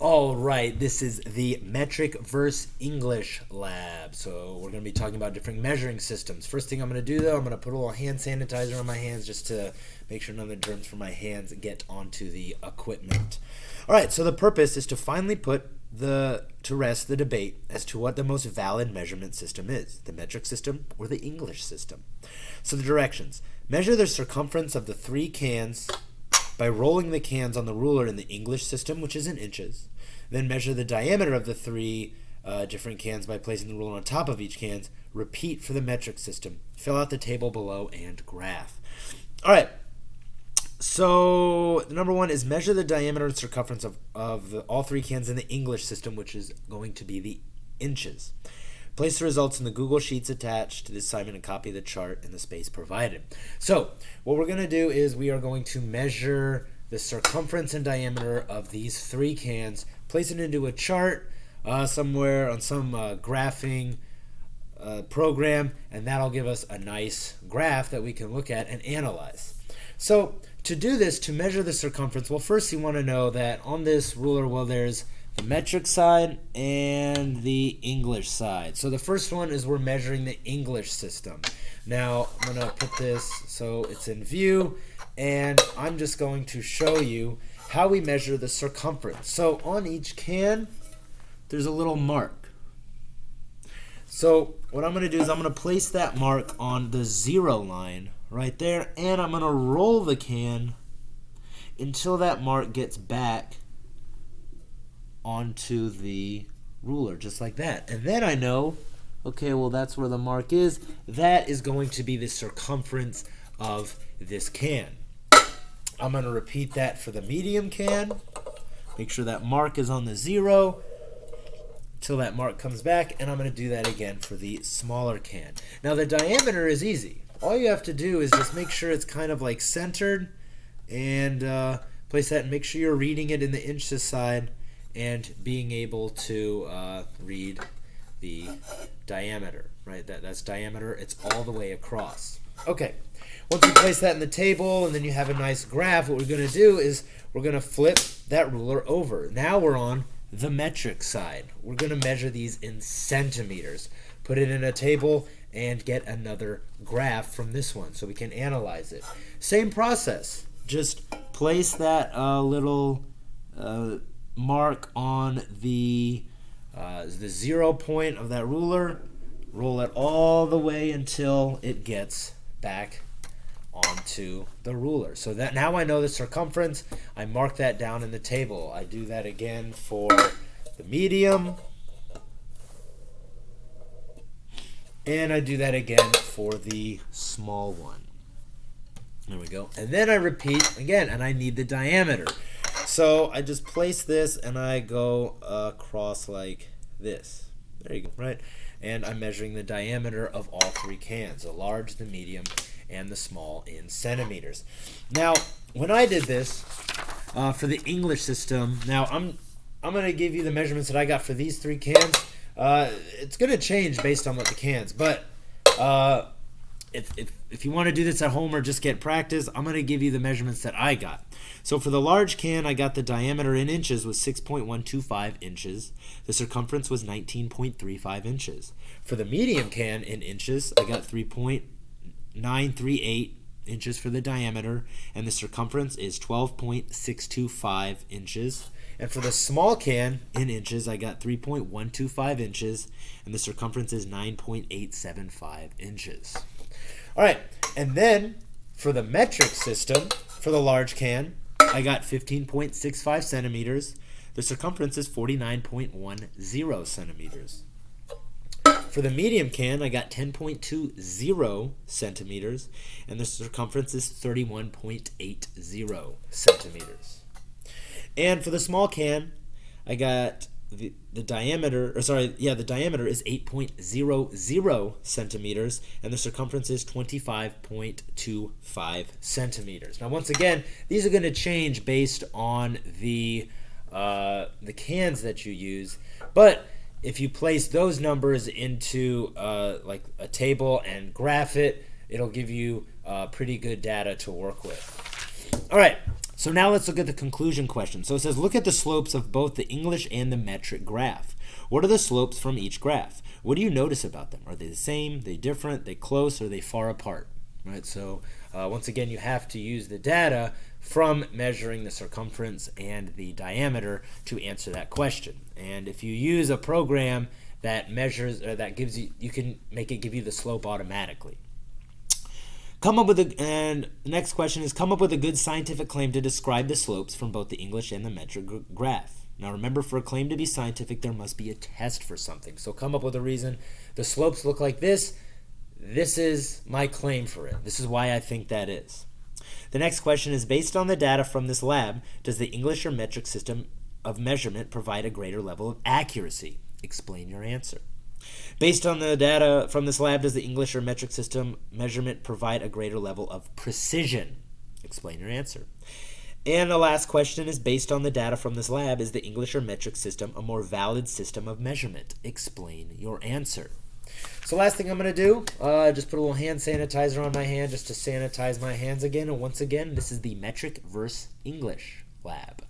All right, this is the Metric versus English lab. So we're going to be talking about different measuring systems. First thing I'm going to do, though, I'm going to put a little hand sanitizer on my hands just to make sure none of the germs from my hands get onto the equipment. All right, so the purpose is to finally put to rest the debate as to what the most valid measurement system is, the metric system or the English system. So the directions: measure the circumference of the 3 cans by rolling the cans on the ruler in the English system, which is in inches. Then measure the diameter of the 3 different cans by placing the ruler on top of each can. Repeat for the metric system. Fill out the table below and graph. All right. So number 1 is measure the diameter and circumference of all 3 cans in the English system, which is going to be the inches. Place the results in the Google Sheets attached to the assignment and copy the chart in the space provided. So what we're going to do is we are going to measure the circumference and diameter of these 3 cans, place it into a chart somewhere on some graphing program, and that'll give us a nice graph that we can look at and analyze. So to do this, to measure the circumference, well, first you want to know that on this ruler, well, there's the metric side and the English side. So the first one is we're measuring the English system. Now I'm going to put this so it's in view, and I'm just going to show you how we measure the circumference. So on each can, there's a little mark. So what I'm going to do is I'm going to place that mark on the 0 line right there, and I'm going to roll the can until that mark gets back onto the ruler, just like that. And then I know, okay, well, that's where the mark is. That is going to be the circumference of this can. I'm going to repeat that for the medium can. Make sure that mark is on the 0 until that mark comes back, and I'm going to do that again for the smaller can. Now the diameter is easy. All you have to do is just make sure it's kind of like centered, and place that and make sure you're reading it in the inches side and being able to read the diameter, right? That's diameter. It's all the way across. Okay, once you place that in the table and then you have a nice graph, what we're going to do is we're going to flip that ruler over. Now we're on the metric side. We're going to measure these in centimeters. Put it in a table and get another graph from this one so we can analyze it. Same process. Just place that little mark on the 0 point of that ruler. Roll it all the way until it gets back onto the ruler. So that now I know the circumference. I mark that down in the table. I do that again for the medium. And I do that again for the small one. There we go. And then I repeat again, and I need the diameter. So I just place this and I go across like this. There you go, right? And I'm measuring the diameter of all 3 cans, the large, the medium, and the small in centimeters. Now, when I did this for the English system, now I'm going to give you the measurements that I got for these 3 cans. It's going to change based on what the cans, but if you want to do this at home or just get practice, I'm going to give you the measurements that I got. So for the large can, I got the diameter in inches was 6.125 inches. The circumference was 19.35 inches. For the medium can in inches, I got 3.938 inches for the diameter, and the circumference is 12.625 inches. And for the small can in inches, I got 3.125 inches, and the circumference is 9.875 inches. All right, and then for the metric system, for the large can, I got 15.65 centimeters. The circumference is 49.10 centimeters. For the medium can, I got 10.20 centimeters, and the circumference is 31.80 centimeters. And for the small can, I got the diameter is 8.00 centimeters, and the circumference is 25.25 centimeters. Now, once again, these are going to change based on the cans that you use, but if you place those numbers into like a table and graph it, it'll give you pretty good data to work with. All right. So now let's look at the conclusion question. So it says, look at the slopes of both the English and the metric graph. What are the slopes from each graph? What do you notice about them? Are they the same? Are they different? Are they close? Or are they far apart? Right. So once again, you have to use the data from measuring the circumference and the diameter to answer that question. And if you use a program that measures or that gives you, you can make it give you the slope automatically. And the next question is, come up with a good scientific claim to describe the slopes from both the English and the metric graph. Now remember, for a claim to be scientific, there must be a test for something. So come up with a reason. The slopes look like this. This is my claim for it. This is why I think that is. The next question is, based on the data from this lab, does the English or metric system of measurement provide a greater level of accuracy? Explain your answer. Based on the data from this lab, does the English or metric system measurement provide a greater level of precision? Explain your answer. And the last question is, based on the data from this lab, is the English or metric system a more valid system of measurement? Explain your answer. So last thing I'm going to do, just put a little hand sanitizer on my hand just to sanitize my hands again. And once again, this is the Metric vs. English lab.